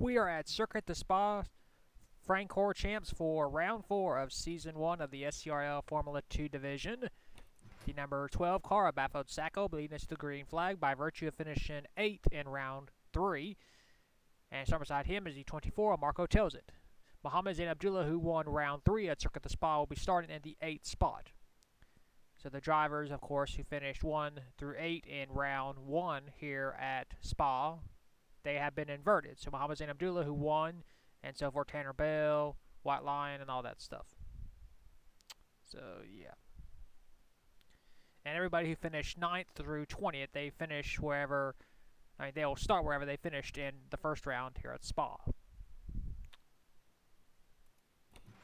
We are at Circuit de Spa, Francorchamps champs for round 4 of season 1 of the SCRL Formula 2 division. The number 12 car of Baffled Sacco leading us to the green flag by virtue of finishing 8th in round 3. And starting beside him is the 24, Marco Tells It. Mohammed Zain Abdullah, who won round 3 at Circuit de Spa, will be starting in the 8th spot. So the drivers, of course, who finished 1 through 8 in round 1 here at Spa, they have been inverted. So Mohammed Zain Abdullah, who won, and so for Tanner Bell, White Lion, and all that stuff. So, yeah. And everybody who finished 9th through 20th, they finish wherever, they'll start wherever they finished in the first round here at Spa.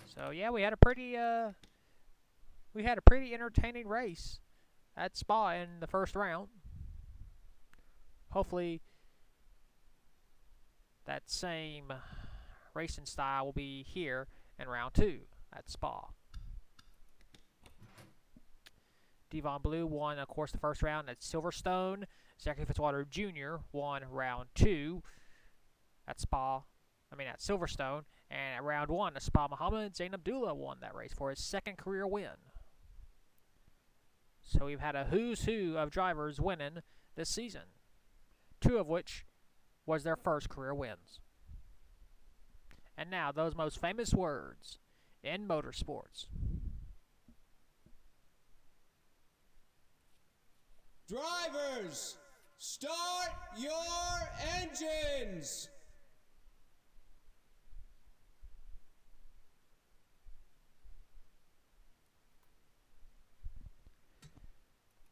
So, yeah, we had a pretty entertaining race at Spa in the first round. Hopefully, that same racing style will be here in round 2 at Spa. Devon Blue won, of course, the first round at Silverstone. Zachary Fitzwater Jr. won round 2 at Silverstone. And at round 1 at Spa, Mohammed Zain Abdullah won that race for his second career win. So we've had a who's who of drivers winning this season, 2 of which was their first career wins. And now, those most famous words in motorsports. Drivers, start your engines!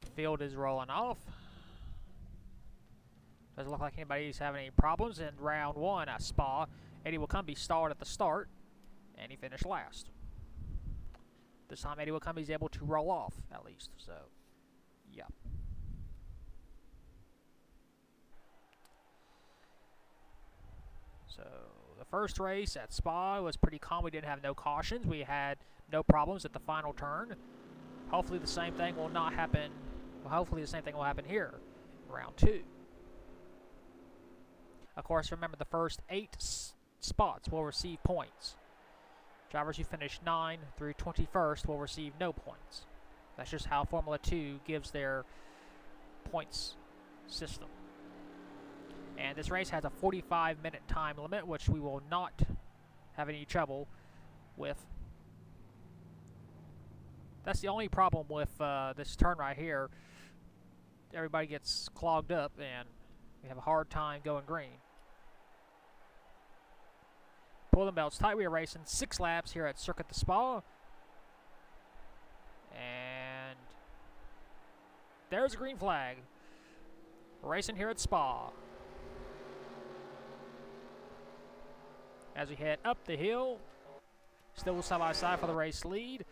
The field is rolling off. Doesn't look like anybody's having any problems in round 1 at Spa. Eddie Wilcombe started at the start, and he finished last. This time, Eddie Wilcombe is able to roll off, at least. So, yeah. So, the first race at Spa was pretty calm. We didn't have no cautions. We had no problems at the final turn. Hopefully, the same thing will not happen. Well, hopefully, the same thing will happen here in round 2. Of course, remember the first 8 spots will receive points. Drivers who finish 9 through 21st will receive no points. That's just how Formula 2 gives their points system. And this race has a 45-minute time limit, which we will not have any trouble with. That's the only problem with this turn right here. Everybody gets clogged up, and we have a hard time going green. Pulling belts tight. We are racing 6 laps here at Circuit de Spa. And there's a green flag. We're racing here at Spa. As we head up the hill, still side by side for the race lead.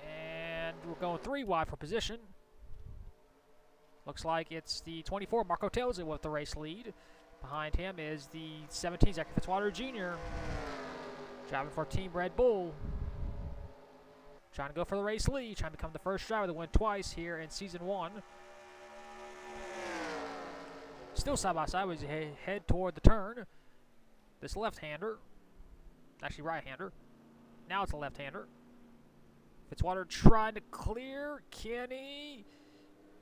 And we're going 3 wide for position. Looks like it's the 24, Marco Tells It, with the race lead. Behind him is the 17, Zachary Fitzwater Jr. Driving for Team Red Bull. Trying to go for the race lead. Trying to become the first driver to win twice here in Season 1. Still side by side as we head toward the turn. This left-hander. Actually, right-hander. Now it's a left-hander. Fitzwater trying to clear. Can he?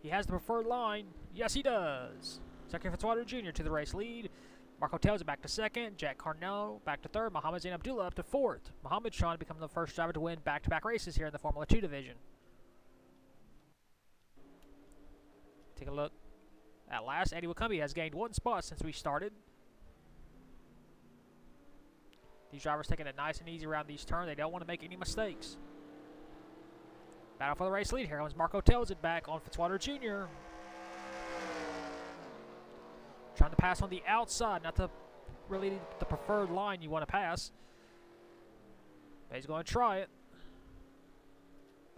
He has the preferred line. Yes, he does. Zachary Fitzwater Jr. to the race lead. Marco Tells It back to 2nd. Jack Carnell back to 3rd. Mohammed Zain Abdullah up to 4th. Mohammed trying to become the first driver to win back-to-back races here in the Formula 2 division. Take a look. At last, Eddie Wilcombe has gained 1 spot since we started. These drivers taking it nice and easy around these turns. They don't want to make any mistakes. Battle for the race lead. Here comes Marco Tells It back on Fitzwater Jr. Trying to pass on the outside, not really the preferred line you want to pass. But he's going to try it.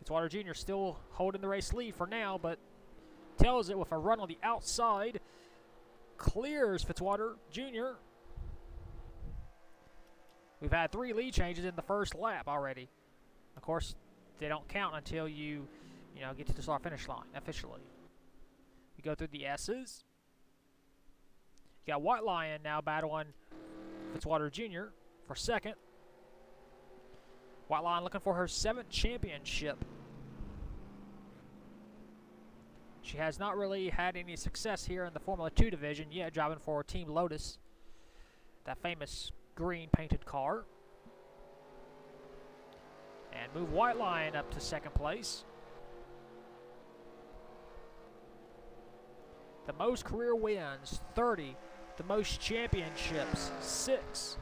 Fitzwater Jr. still holding the race lead for now, but Tells It with a run on the outside. Clears Fitzwater Jr. We've had 3 lead changes in the first lap already. Of course, they don't count until you get to the start-finish line officially. We go through the S's. You got White Lion now battling Fitzwater Jr. for second. White Lion looking for her 7th championship. She has not really had any success here in the Formula 2 division yet, driving for Team Lotus, that famous green painted car. And move White Lion up to second place. The most career wins, 30. The most championships, 6.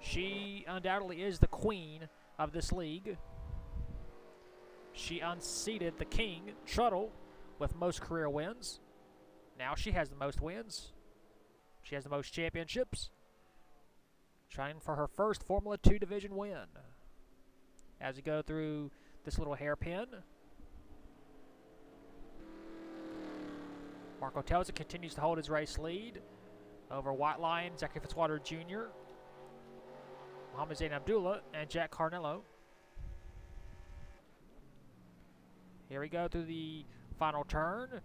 She undoubtedly is the queen of this league. She unseated the king, Truttle, with most career wins. Now she has the most wins. She has the most championships. Trying for her first Formula 2 division win. As we go through this little hairpin, Marco Telza continues to hold his race lead over White Lion, Zachary Fitzwater Jr., Mohamed Zain Abdullah, and Jack Carnello. Here we go through the final turn.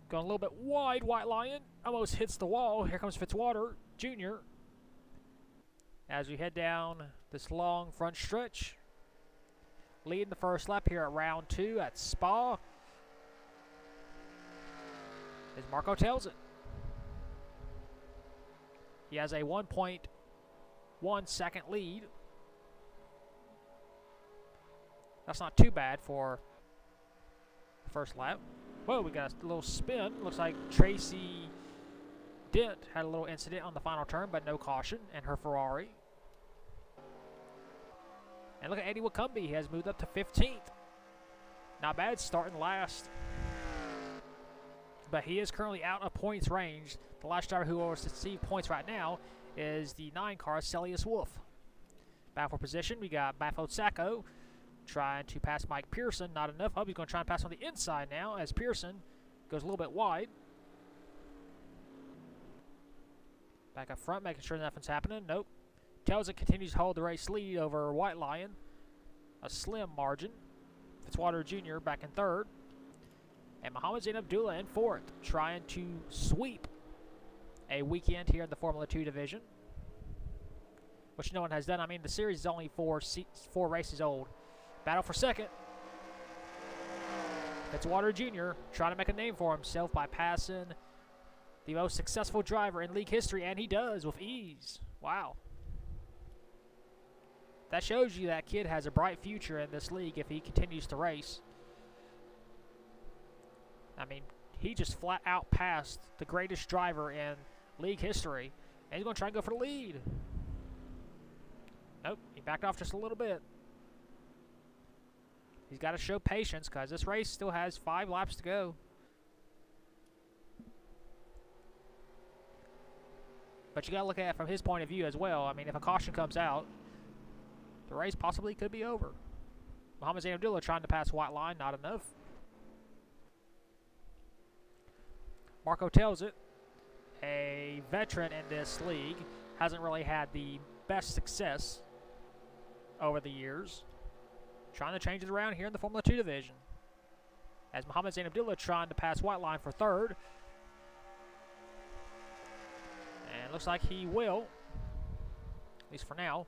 Going a little bit wide, White Lion almost hits the wall. Here comes Fitzwater Jr. as we head down this long front stretch. Leading the first lap here at round 2 at Spa is Marco Telza. He has a 1.1 second lead. That's not too bad for the first lap. Whoa, we got a little spin. Looks like Tracy Dent had a little incident on the final turn, but no caution, and her Ferrari. And look at Eddie Wakumbi. He has moved up to 15th. Not bad, starting last. But he is currently out of points range. The last driver who will receive points right now is the 9 car, Celius Wolf. Battle for position, we got Bafo Sacco trying to pass Mike Pearson. Not enough. Oh, he's going to try and pass on the inside now as Pearson goes a little bit wide. Back up front, making sure nothing's happening. Nope. Telza continues to hold the race lead over White Lion. A slim margin. Fitzwater Jr. back in 3rd. And Mohamed Zain Abdullah in 4th, trying to sweep a weekend here in the Formula 2 division, which no one has done. I mean, the series is only 4 races old. Battle for second. Fitzwater Jr. trying to make a name for himself by passing the most successful driver in league history, and he does with ease. Wow. That shows you that kid has a bright future in this league if he continues to race. I mean, he just flat out passed the greatest driver in league history, and he's going to try and go for the lead. Nope, he backed off just a little bit. He's got to show patience because this race still has 5 laps to go. But you got to look at it from his point of view as well. I mean, if a caution comes out, the race possibly could be over. Mohamed Zain Abdullah trying to pass White Line, not enough. Marco tells it, a veteran in this league, hasn't really had the best success over the years. Trying to change it around here in the Formula 2 division. As Mohamed Zain Abdullah trying to pass White Line for 3rd. And looks like he will, at least for now.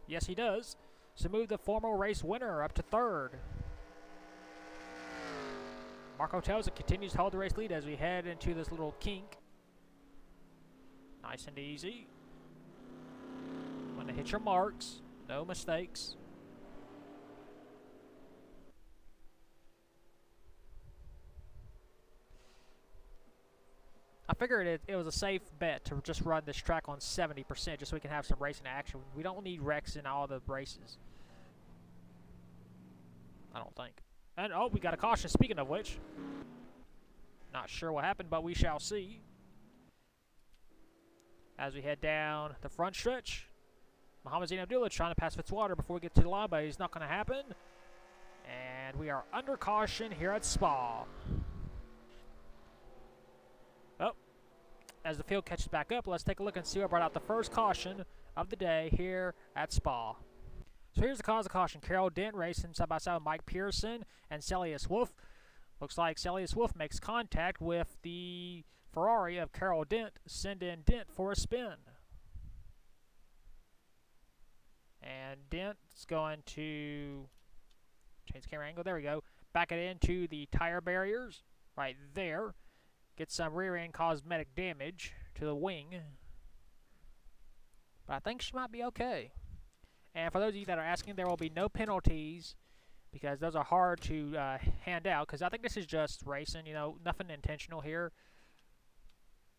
Yes, he does. So move the former race winner up to 3rd. Marco Telza continues to hold the race lead as we head into this little kink. Nice and easy. When to hit your marks, no mistakes. I figured it was a safe bet to just run this track on 70% just so we can have some racing action. We don't need wrecks in all the races. I don't think. And, oh, we got a caution, speaking of which. Not sure what happened, but we shall see. As we head down the front stretch. Mohamed Zain Abdullah trying to pass Fitzwater before we get to the line, but it's not going to happen. And we are under caution here at Spa. Oh, as the field catches back up, let's take a look and see what brought out the first caution of the day here at Spa. So here's the cause of caution. Carol Dent racing side by side with Mike Pearson and Celius Wolf. Looks like Celius Wolf makes contact with the Ferrari of Carol Dent, sending Dent for a spin. And Dent's going to change the camera angle. There we go. Back it into the tire barriers right there. Get some rear end cosmetic damage to the wing. But I think she might be okay. And for those of you that are asking, there will be no penalties because those are hard to hand out, because I think this is just racing, you know, nothing intentional here.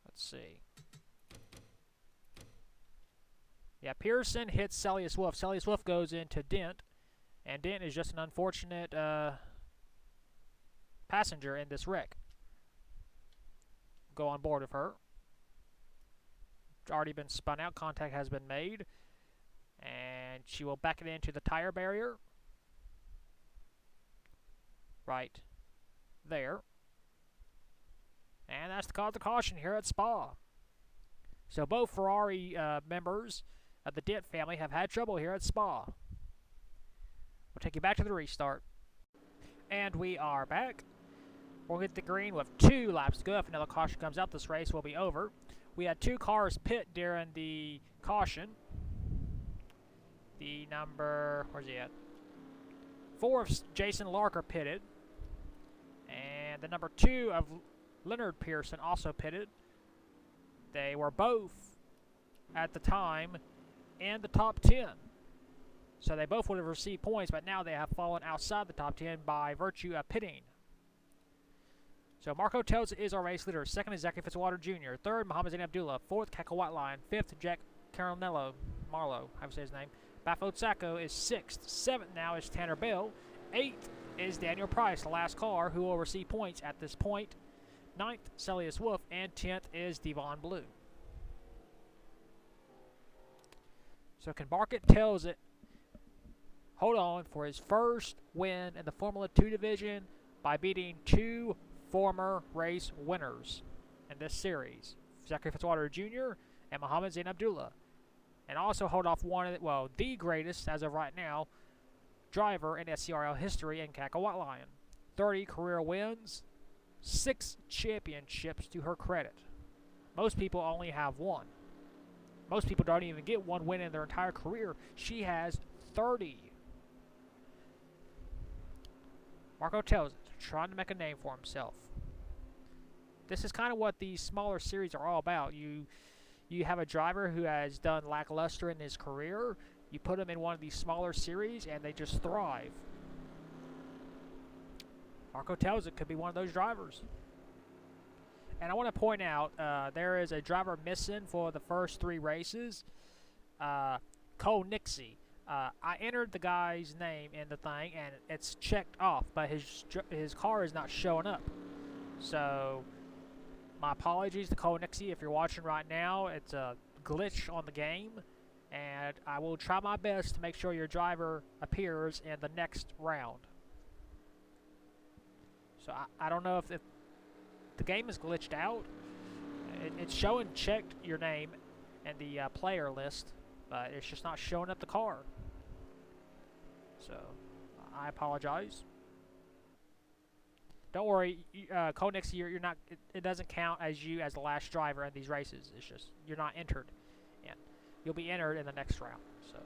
Let's see. Yeah, Pearson hits Celius Wolf. Celius Wolf goes into Dent, and Dent is just an unfortunate passenger in this wreck. Go on board with her. It's already been spun out. Contact has been made. And she will back it into the tire barrier. Right there. And that's the call to caution here at Spa. So both Ferrari members of the Dent family have had trouble here at Spa. We'll take you back to the restart. And we are back. We'll hit the green with 2 laps to go. If another caution comes out, this race will be over. We had 2 cars pit during the caution. The number, where's he at? 4 of Jason Larker pitted. And the number 2 of Leonard Pearson also pitted. They were both, at the time, in the top 10. So they both would have received points, but now they have fallen outside the top 10 by virtue of pitting. So Marco Telza is our race leader. 2nd is Zachary Fitzwater Jr. 3rd, Mohamed Zain Abdullah. 4th, Kaka Whiteline. 5th, Jack Caronello. Marlowe, how do you say his name? Bafo Sacco is 6th. 7th now is Tanner Bell. 8th is Daniel Price, the last car, who will receive points at this point. 9th, Celius Wolf. And 10th is Devon Blue. So can Market tells it, hold on, for his first win in the Formula 2 division by beating 2 former race winners in this series, Zachary Fitzwater Jr. and Mohamed Zain Abdullah. And also hold off one of the, well, the greatest, as of right now, driver in SCRL history in Kaka Whiteline. 30 career wins, 6 championships to her credit. Most people only have 1. Most people don't even get 1 win in their entire career. She has 30. Marco tells it, trying to make a name for himself. This is kind of what these smaller series are all about. You have a driver who has done lackluster in his career. You put him in one of these smaller series, and they just thrive. Marco tells it could be one of those drivers. And I want to point out, there is a driver missing for the first 3 races. Cole Nixie. I entered the guy's name in the thing, and it's checked off, but his car is not showing up. So, my apologies to Cole Nixie if you're watching right now. It's a glitch on the game, and I will try my best to make sure your driver appears in the next round. So, I don't know if the game is glitched out. It's showing checked your name in the player list, but it's just not showing up the car. So, I apologize. Don't worry, Cole Nixie, you're not. It doesn't count as you as the last driver in these races. It's just you're not entered, and you'll be entered in the next round. So,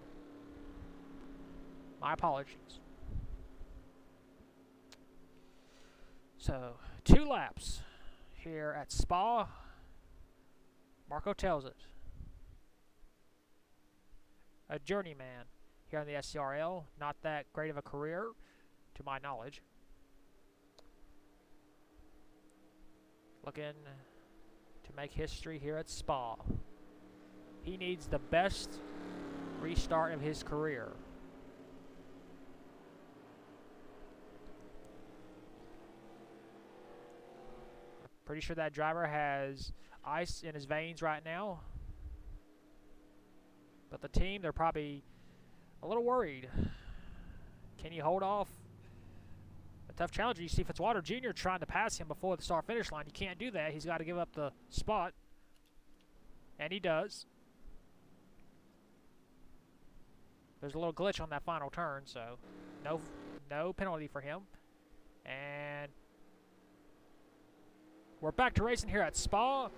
my apologies. So, 2 laps here at Spa. Marco tells it. A journeyman here in the SCRL. Not that great of a career, to my knowledge. Looking to make history here at Spa. He needs the best restart of his career. Pretty sure that driver has ice in his veins right now. But the team, they're probably a little worried. Can he hold off? A tough challenge. You see Fitzwater Jr. trying to pass him before the start-finish line. You can't do that. He's got to give up the spot. And he does. There's a little glitch on that final turn, so no penalty for him. And We're back to racing here at Spa. You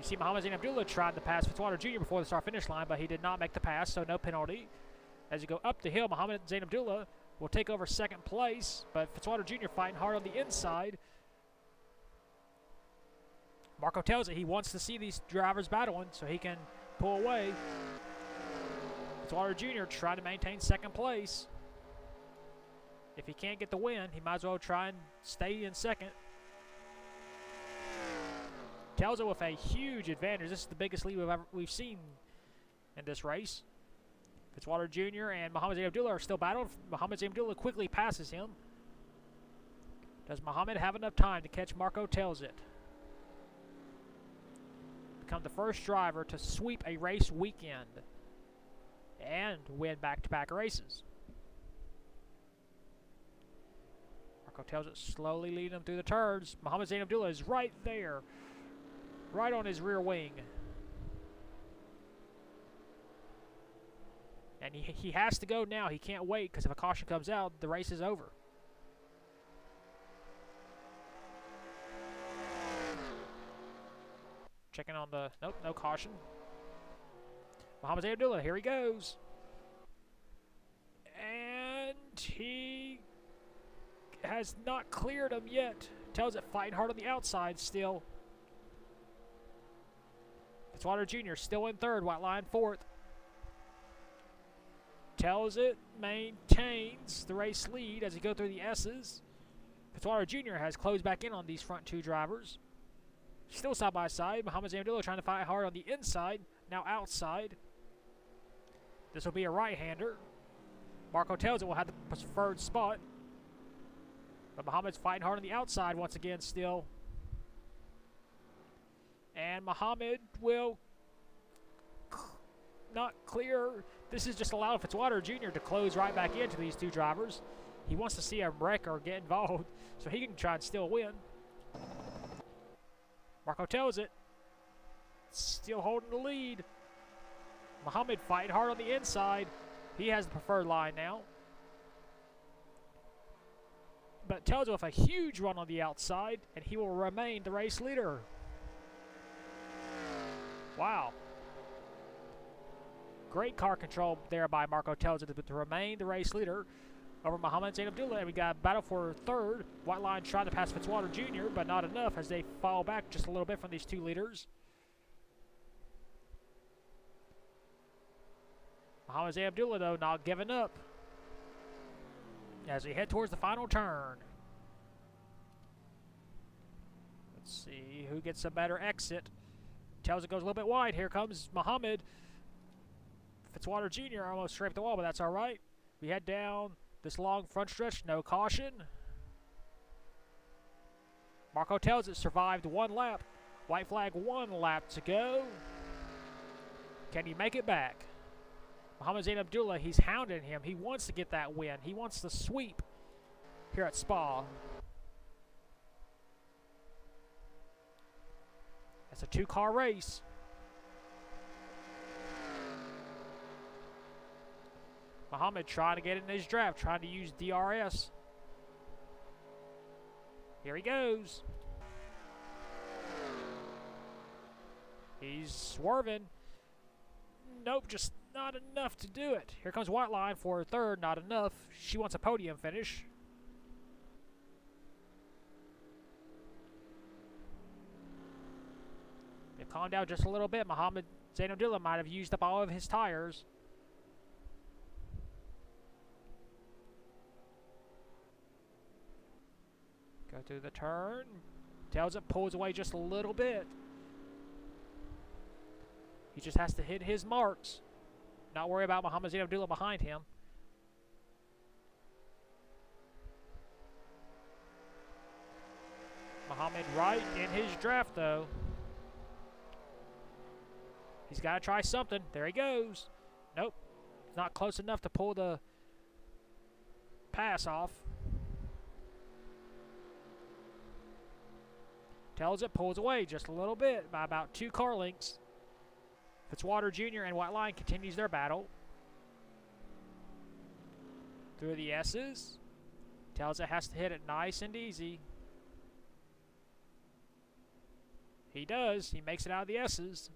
see Muhammad Zain Abdullah tried to pass Fitzwater Jr. before the start-finish line, but he did not make the pass, so no penalty. As you go up the hill, Muhammad Zain Abdullah will take over second place, but Fitzwater Jr. fighting hard on the inside. Marco tells it he wants to see these drivers battling so he can pull away. Fitzwater Jr. trying to maintain second place. If he can't get the win, he might as well try and stay in second. Tells it with a huge advantage. This is the biggest lead we've seen in this race. Fitzwater Jr. and Muhammad Zain Abdullah are still battling. Muhammad Zain Abdullah quickly passes him. Does Muhammad have enough time to catch Marco Tells it? Become the first driver to sweep a race weekend and win back-to-back races. Marco Tells it slowly leading him through the turns. Muhammad Zain Abdullah is right there, right on his rear wing. And he has to go now. He can't wait because if a caution comes out, the race is over. Checking on the... Nope, no caution. Muhammad Zain Abdullah, here he goes. And he has not cleared him yet. Tells it fighting hard on the outside still. Fitzwater Jr. still in third, White Line fourth. Tells it maintains the race lead as he goes through the S's. Fitzwater Jr. has closed back in on these front two drivers. Still side by side. Muhammad Zain Abdullah trying to fight hard on the inside, now outside. This will be a right-hander. Marco Tells it will have the preferred spot. But Muhammad's fighting hard on the outside once again still. And Muhammad will not clear. This is just allowing Fitzwater Jr. to close right back into these two drivers. He wants to see a wreck or get involved so he can try and still win. Marco Tells it. Still holding the lead. Muhammad fighting hard on the inside. He has the preferred line now. But Tells it with a huge run on the outside, and he will remain the race leader. Wow. Great car control there by Marco Tells it to remain the race leader over Muhammad Zain Abdullah. And we got a battle for third. White Line trying to pass Fitzwater Jr., but not enough as they fall back just a little bit from these two leaders. Muhammad Zain Abdullah, though, not giving up as we head towards the final turn. Let's see who gets a better exit. Tells it goes a little bit wide. Here comes Muhammad. Fitzwater Jr. almost scraped the wall, but that's all right. We head down this long front stretch, no caution. Marco Tells it survived one lap. White flag, 1 lap to go. Can he make it back? Muhammad Zain Abdullah, he's hounding him. He wants to get that win. He wants the sweep here at Spa. It's a 2-car race. Muhammad trying to get in his draft, trying to use DRS. Here he goes. He's swerving. Nope, just not enough to do it. Here comes White Line for third, not enough. She wants a podium finish. They've calmed down just a little bit. Muhammad Zain Abdullah might have used up all of his tires. Go through the turn. Tells it, pulls away just a little bit. He just has to hit his marks. Not worry about Muhammad Zain Abdullah behind him. Muhammad right in his draft, though. He's got to try something. There he goes. Nope. It's not close enough to pull the pass off. Tells it, pulls away just a little bit by about 2 car lengths. Fitzwater Jr. and White Line continues their battle. Through the S's. Tells it has to hit it nice and easy. He does. He makes it out of the S's.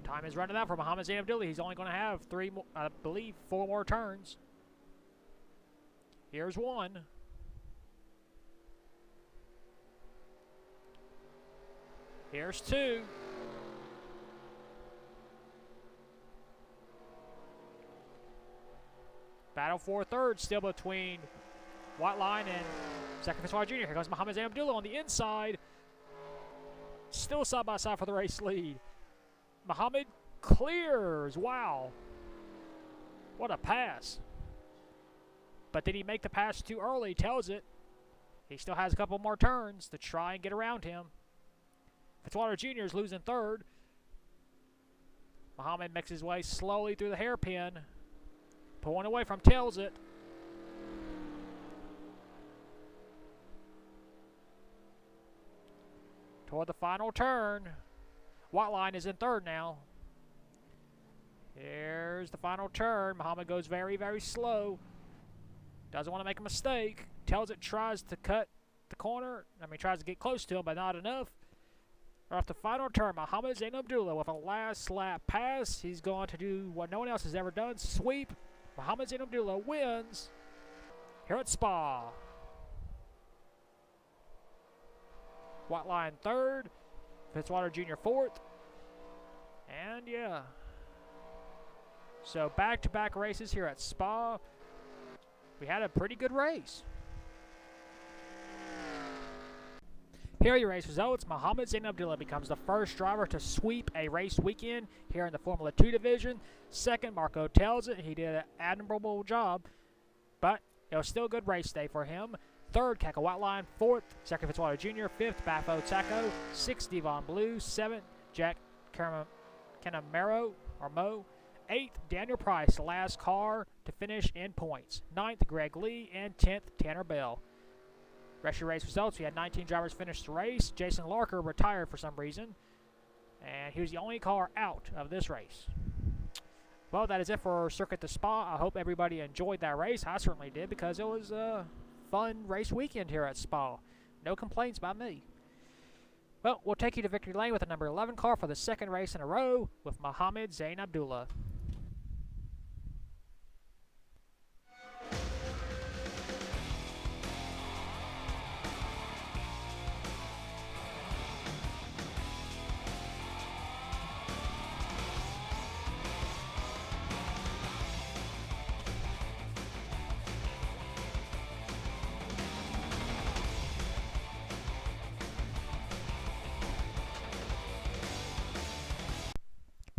Time is running out for Mohammed Zain Abdullah. He's only going to have I believe 4 more turns. Here's one. Here's two. Battle for third still between Whiteline and Zachary Fitzwater Jr. Here goes Mohammed Zain Abdullah on the inside. Still side by side for the race lead. Mohammed clears. Wow. What a pass. But did he make the pass too early? Tells it. He still has a couple more turns to try and get around him. Fitzwater Jr. is losing third. Mohammed makes his way slowly through the hairpin. Pulling away from Tells it. Toward the final turn. Whiteline is in third now. Here's the final turn. Mohammed goes very, very slow. Doesn't want to make a mistake. Tells it tries to cut the corner. Tries to get close to him, but not enough. Off the final turn, Mohammed Zain Abdullah with a last lap pass. He's going to do what no one else has ever done. Sweep. Mohammed Zain Abdullah wins here at Spa. Whiteline third. Fitzwater Jr. fourth. And yeah. So back-to-back races here at Spa. We had a pretty good race. Here are your race results. Mohammed Zain Abdullah becomes the first driver to sweep a race weekend here in the Formula 2 division. Second, Marco Tells it. He did an admirable job, but it was still a good race day for him. Third, Kaka Whiteline. Fourth, Zachary Fitzwater Jr. Fifth, Bafo Sacco. Sixth, Devon Blue. Seventh, Jack Canamero or Mo. Eighth, Daniel Price, the last car to finish in points. Ninth, Greg Lee. And 10th, Tanner Bell. Rest of your race results, we had 19 drivers finish the race. Jason Larker retired for some reason, and he was the only car out of this race. Well, that is it for Circuit de Spa. I hope everybody enjoyed that race. I certainly did, because it was a fun race weekend here at Spa. No complaints by me. Well, we'll take you to victory lane with the number 11 car for the second race in a row with Mohammed Zain Abdullah.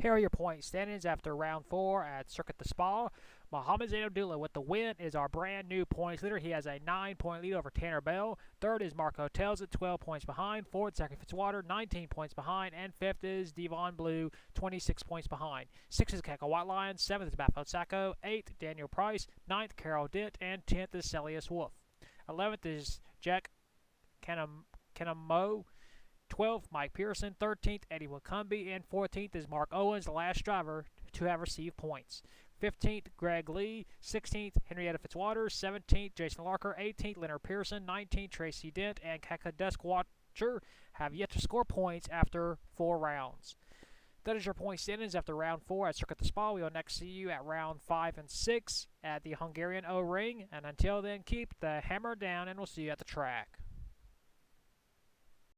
Here are your point standings after round 4 at Circuit de Spa. Mohammed Zain Abdullah with the win is our brand new points leader. He has a 9-point lead over Tanner Bell. Third is Marco Tells it, 12 points behind. Fourth, Zachary Fitzwater, 19 points behind. And fifth is Devon Blue, 26 points behind. Sixth is Kaka Whiteline. Seventh is Bafo Sacco. Eighth, Daniel Price. Ninth, Carol Dent. And 10th is Celius Wolf. 11th is Jack Canamo. 12th, Mike Pearson. 13th, Eddie Wakumbi. And 14th is Mark Owens, the last driver to have received points. 15th, Greg Lee. 16th, Henrietta Fitzwater. 17th, Jason Larker. 18th, Leonard Pearson. 19th, Tracy Dent. And Kaka Duskwatcher have yet to score points after 4 rounds. That is your point standings after round 4 at Circuit de Spa. We will next see you at round 5 and 6 at the Hungarian O-Ring. And until then, keep the hammer down, and we'll see you at the track.